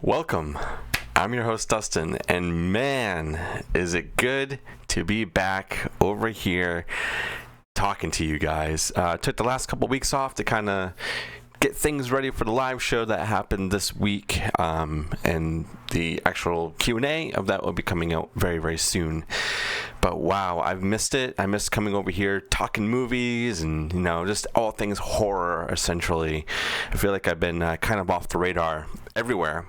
Welcome. I'm your host, Dustin, and man, is it good to be back over here talking to you guys. Took the last couple weeks off to kind of get things ready for the live show that happened this week, and the actual Q&A of that will be coming out very, very soon. But wow, I've missed it. I missed coming over here, talking movies, and just all things horror, essentially. I feel like I've been kind of off the radar everywhere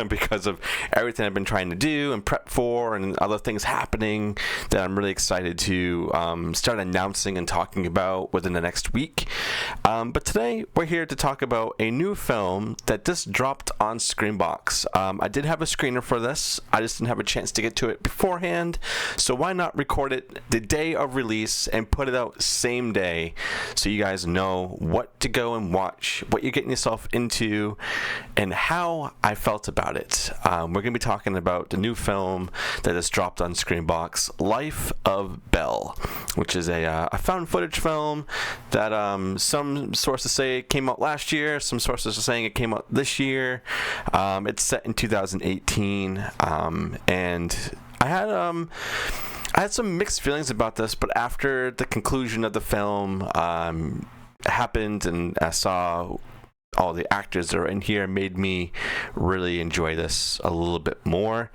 because of everything I've been trying to do and prep for, and other things happening that I'm really excited to start announcing and talking about within the next week. But today we're here to talk about a new film that just dropped on Screenbox. I did have a screener for this. I just didn't have a chance to get to it beforehand, so why not record it the day of release and put it out same day so you guys know what to go and watch, what you're getting yourself into, and how I felt about it. We're going to be talking about the new film that has dropped on Screenbox, Life of Belle, which is a found footage film that some sources say it came out last year, some sources are saying it came out this year. It's set in 2018, and I had some mixed feelings about this, but after the conclusion of the film happened and I saw all the actors that are in here, made me really enjoy this a little bit more,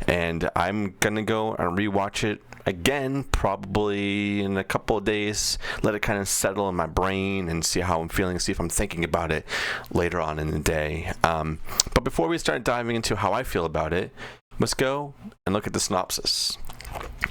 and I'm gonna go and rewatch it again probably in a couple of days, let it kind of settle in my brain and see how I'm feeling, see if I'm thinking about it later on in the day. But before we start diving into how I feel about it, let's go and look at the synopsis.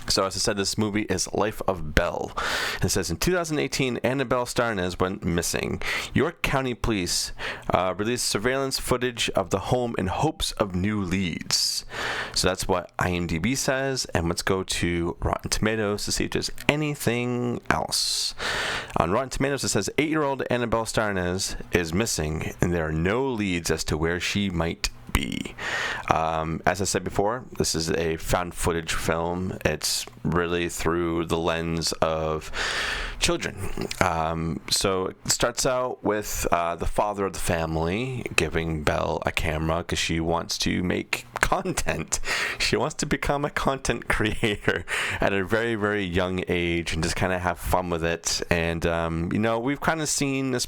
So as I said, this movie is Life of Belle. It says, in 2018, Annabelle Charnas went missing. York County Police released surveillance footage of the home in hopes of new leads. So that's what IMDb says, and let's go to Rotten Tomatoes to see if there's anything else. On Rotten Tomatoes, it says 8-year-old Annabelle Charnas is missing, and there are no leads as to where she might be. As I said before, this is a found footage film. It's really through the lens of children. So it starts out with the father of the family giving Belle a camera because she wants to make content. She wants to become a content creator at a very, very young age and just kind of have fun with it. And we've kind of seen this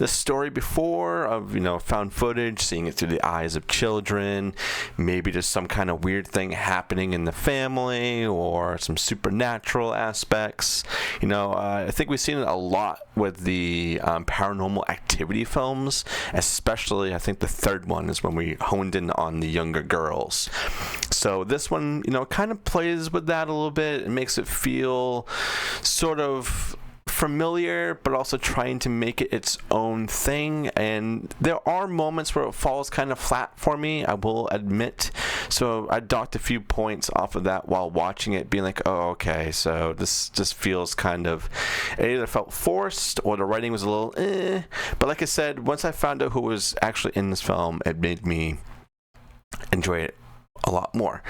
story before of found footage, seeing it through the eyes of children. Maybe there's some kind of weird thing happening in the family or some supernatural aspects. I think we've seen it a lot with the paranormal activity films, especially I think the third one is when we honed in on the younger girls. So this one, kind of plays with that a little bit. It makes it feel sort of familiar, but also trying to make it its own thing. And there are moments where it falls kind of flat for me, I will admit. So I docked a few points off of that while watching it, being like, oh, okay, so this just feels kind of, it either felt forced or the writing was a little But like I said, once I found out who was actually in this film, it made me enjoy it a lot more.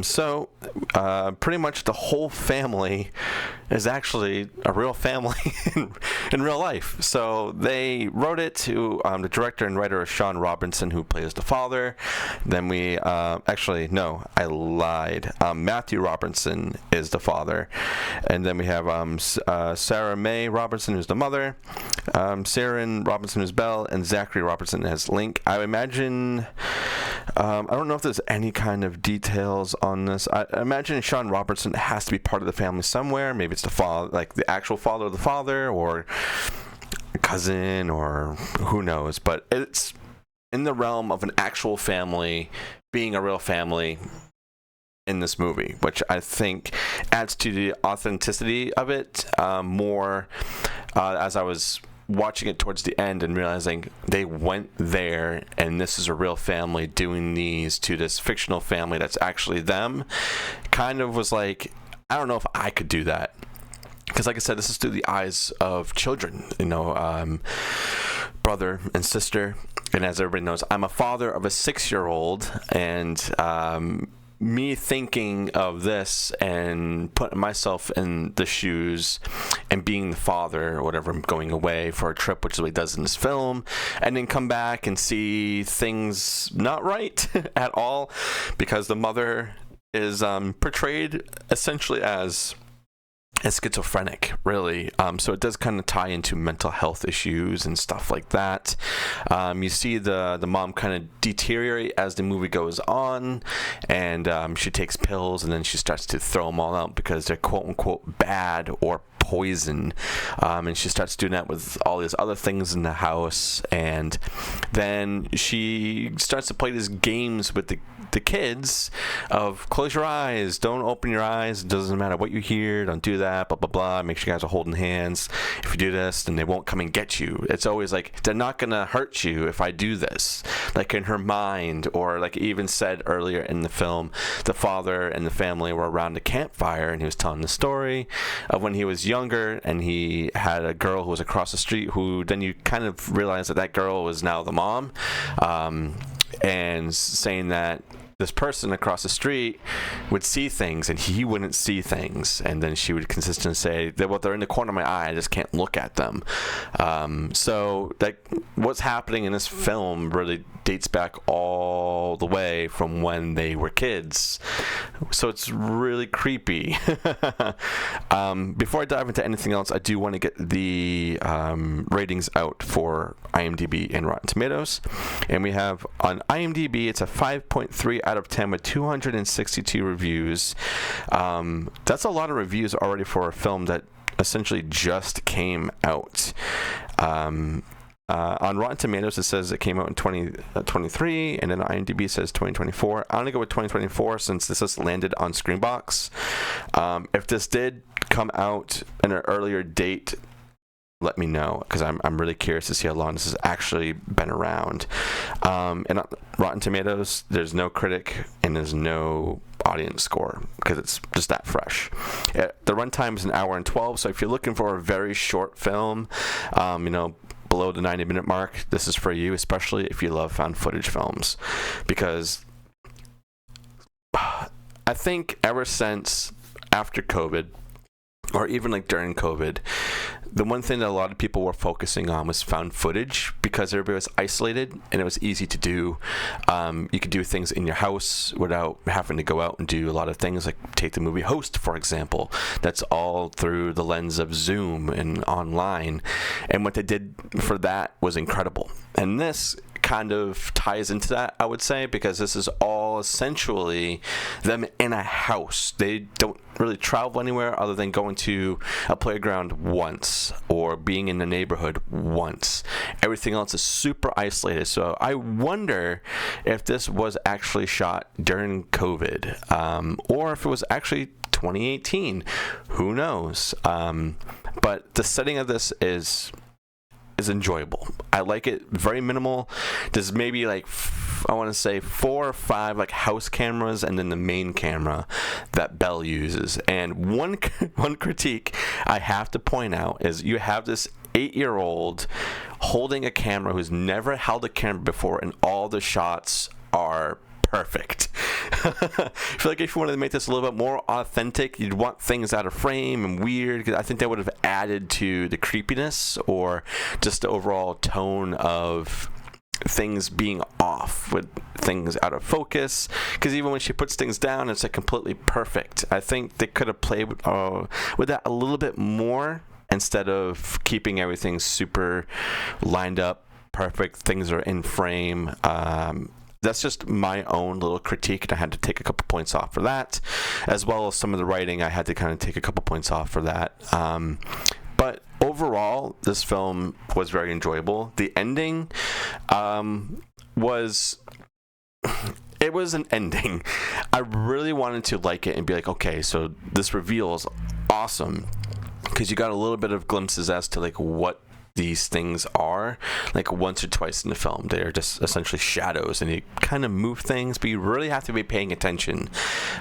So pretty much the whole family is actually a real family in real life. So they wrote it to the director and writer is Sean Robinson, who plays the father. Then we actually, no, I lied. Matthew Robinson is the father. And then we have Sarah Mae Robinson, who's the mother, Saren Robinson, who's Belle, and Zachary Robinson as Link. I imagine, I don't know if there's any kind of details on this. I imagine Sean Robertson has to be part of the family somewhere. Maybe it's the father, like the actual father of the father, or a cousin, or who knows. But it's in the realm of an actual family being a real family in this movie, which I think adds to the authenticity of it more. As I was watching it towards the end and realizing they went there and this is a real family doing these to this fictional family that's actually them, kind of was like, I don't know if I could do that. Because like I said, this is through the eyes of children, brother and sister. And as everybody knows, I'm a father of a 6-year-old, and me thinking of this and putting myself in the shoes and being the father or whatever, I'm going away for a trip, which is what he does in this film, and then come back and see things not right at all, because the mother is portrayed essentially as schizophrenic, really. So it does kind of tie into mental health issues and stuff like that. You see the mom kind of deteriorate as the movie goes on, and she takes pills, and then she starts to throw them all out because they're quote unquote bad or poison, and she starts doing that with all these other things in the house, and then she starts to play these games with the kids of close your eyes, don't open your eyes, it doesn't matter what you hear, don't do that, blah blah blah, make sure you guys are holding hands. If you do this, then they won't come and get you. It's always like, they're not gonna hurt you if I do this, like in her mind. Or like even said earlier in the film, the father and the family were around a campfire, and he was telling the story of when he was younger and he had a girl who was across the street, who then you kind of realize that girl was now the mom, and saying that this person across the street would see things and he wouldn't see things, and then she would consistently say, well, they're in the corner of my eye, I just can't look at them. So that what's happening in this film really dates back all the way from when they were kids, so it's really creepy. Before I dive into anything else, I do want to get the ratings out for IMDb and Rotten Tomatoes, and we have on IMDb it's a 5.3 out of 10 with 262 reviews. That's a lot of reviews already for a film that essentially just came out. On Rotten Tomatoes, it says it came out in 2023, and then IMDb says 2024. I'm going to go with 2024 since this has landed on Screenbox. If this did come out in an earlier date, let me know, because I'm really curious to see how long this has actually been around. And on Rotten Tomatoes, there's no critic and there's no audience score because it's just that fresh. The runtime is 1 hour and 12, so if you're looking for a very short film, below the 90-minute mark, this is for you, especially if you love found footage films, because I think ever since after COVID, or even like during COVID, the one thing that a lot of people were focusing on was found footage, because everybody was isolated and it was easy to do. You could do things in your house without having to go out and do a lot of things, like take the movie Host, for example. That's all through the lens of Zoom and online. And what they did for that was incredible. And this kind of ties into that, I would say, because this is all essentially them in a house. They don't really travel anywhere other than going to a playground once or being in the neighborhood once. Everything else is super isolated. So I wonder if this was actually shot during COVID, or if it was actually 2018. Who knows? But the setting of this is enjoyable. I like it. Very minimal. There's maybe like I want to say 4 or 5 like house cameras, and then the main camera that BELLE uses. And one critique I have to point out is you have this 8-year-old holding a camera who's never held a camera before, and all the shots are perfect. I feel like if you wanted to make this a little bit more authentic, you'd want things out of frame and weird, because I think that would have added to the creepiness or just the overall tone of things being off, with things out of focus, because even when she puts things down, it's like completely perfect. I think they could have played with that a little bit more, instead of keeping everything super lined up perfect, things are in frame. That's just my own little critique, and I had to take a couple points off for that, as well as some of the writing. I had to kind of take a couple points off for that. But overall, this film was very enjoyable. The ending was an ending. I really wanted to like it and be like, okay, so this reveal is awesome, because you got a little bit of glimpses as to like what these things are, like once or twice in the film. They're just essentially shadows, and you kind of move things, but you really have to be paying attention.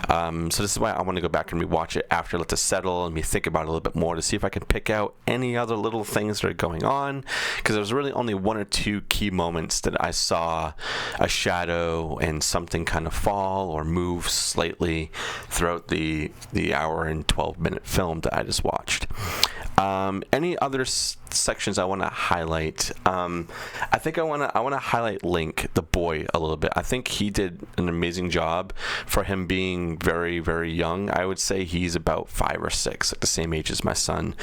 So this is why I want to go back and rewatch it after let this settle and me think about it a little bit more to see if I can pick out any other little things that are going on, because there was really only one or two key moments that I saw a shadow and something kind of fall or move slightly throughout the hour and 12-minute film that I just watched. Any other sections I want to highlight? I think I want to highlight Link, the boy, a little bit. I think he did an amazing job for him being very, very young. I would say he's about 5 or 6, like the same age as my son,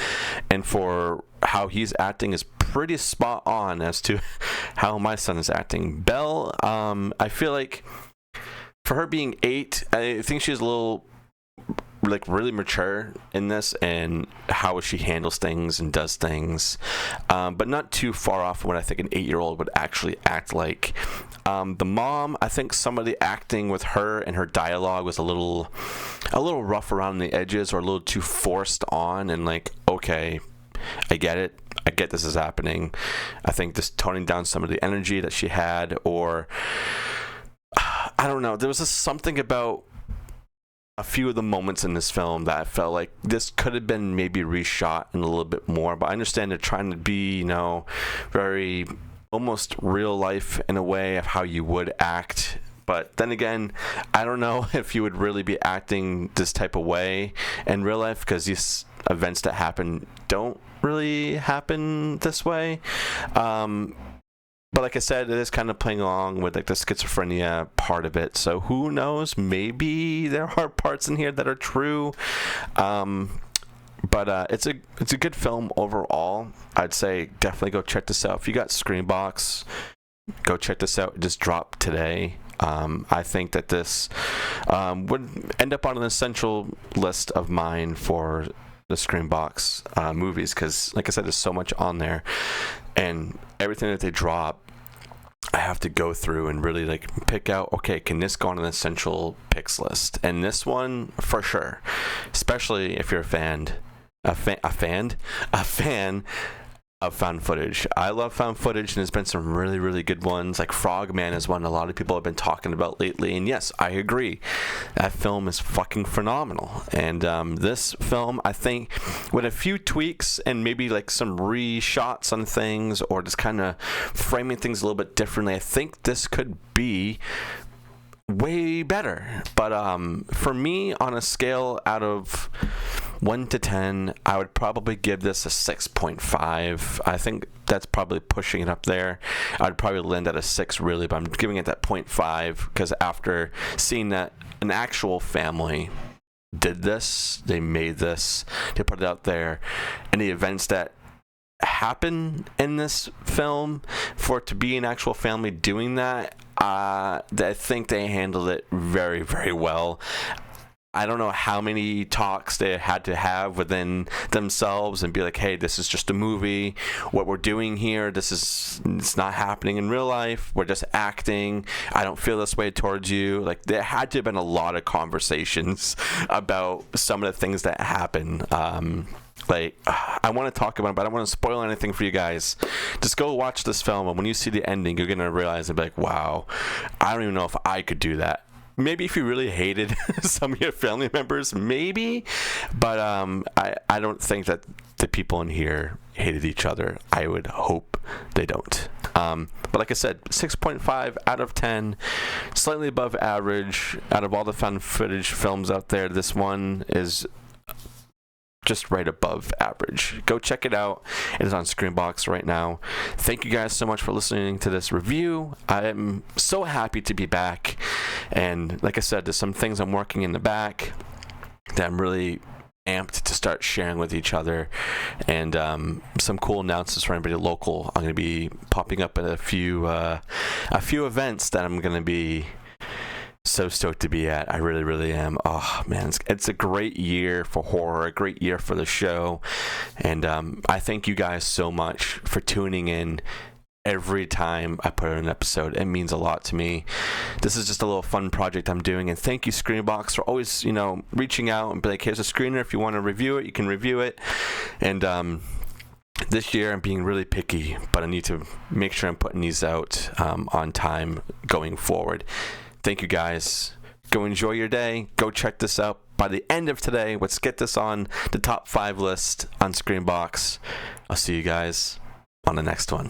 and for how he's acting is pretty spot on as to how my son is acting. Belle, I feel like for her being 8, I think she's a little like really mature in this and how she handles things and does things, but not too far off from what I think an 8-year-old would actually act like. The mom, I think some of the acting with her and her dialogue was a little rough around the edges, or a little too forced on, and like, okay, I get it, I get this is happening. I think just toning down some of the energy that she had, or I don't know, there was just something about a few of the moments in this film that I felt like this could have been maybe reshot in a little bit more. But I understand they're trying to be, very almost real life in a way of how you would act. But then again, I don't know if you would really be acting this type of way in real life, because these events that happen don't really happen this way. But like I said, it is kind of playing along with like the schizophrenia part of it. So who knows? Maybe there are parts in here that are true. But it's a good film overall. I'd say definitely go check this out. If you got Screenbox, go check this out. It just dropped today. I think that this would end up on an essential list of mine for the Screenbox movies, because like I said, there's so much on there, and everything that they drop I have to go through and really like pick out, okay, can this go on an essential picks list? And this one for sure, especially if you're a fan of found footage. I love found footage, and there's been some really, really good ones. Like Frogman is one a lot of people have been talking about lately, and yes, I agree. That film is fucking phenomenal. And this film, I think, with a few tweaks and maybe like some reshots on things, or just kind of framing things a little bit differently, I think this could be way better. But for me, on a scale out of 1 to 10, I would probably give this a 6.5. I think that's probably pushing it up there. I'd probably land at a 6 really, but I'm giving it that 0.5 because after seeing that an actual family did this, they made this, they put it out there, and the events that happen in this film, for it to be an actual family doing that, I think they handled it very, very well. I don't know how many talks they had to have within themselves and be like, hey, this is just a movie. What we're doing here, it's not happening in real life. We're just acting. I don't feel this way towards you. Like, there had to have been a lot of conversations about some of the things that happen. I want to talk about it, but I don't want to spoil anything for you guys. Just go watch this film, and when you see the ending, you're going to realize and be like, wow, I don't even know if I could do that. Maybe if you really hated some of your family members, maybe. But I don't think that the people in here hated each other. I would hope they don't. But like I said, 6.5 out of 10, slightly above average. Out of all the found footage films out there, this one is just right above average. Go check it out. It is on Screenbox right now. Thank you guys so much for listening to this review. I am so happy to be back. And like I said, there's some things I'm working in the back that I'm really amped to start sharing with each other, and some cool announcements for anybody local. I'm going to be popping up at a few events that I'm going to be so stoked to be at. I really, really am. Oh man, it's a great year for horror, a great year for the show, and I thank you guys so much for tuning in every time I put out an episode. It means a lot to me. This is just a little fun project I'm doing, and thank you Screenbox for always, reaching out and be like, here's a screener, if you want to review it, you can review it. And this year I'm being really picky, but I need to make sure I'm putting these out on time going forward. Thank you guys. Go enjoy your day. Go check this out. By the end of today, let's get this on the top 5 list on Screenbox. I'll see you guys on the next one.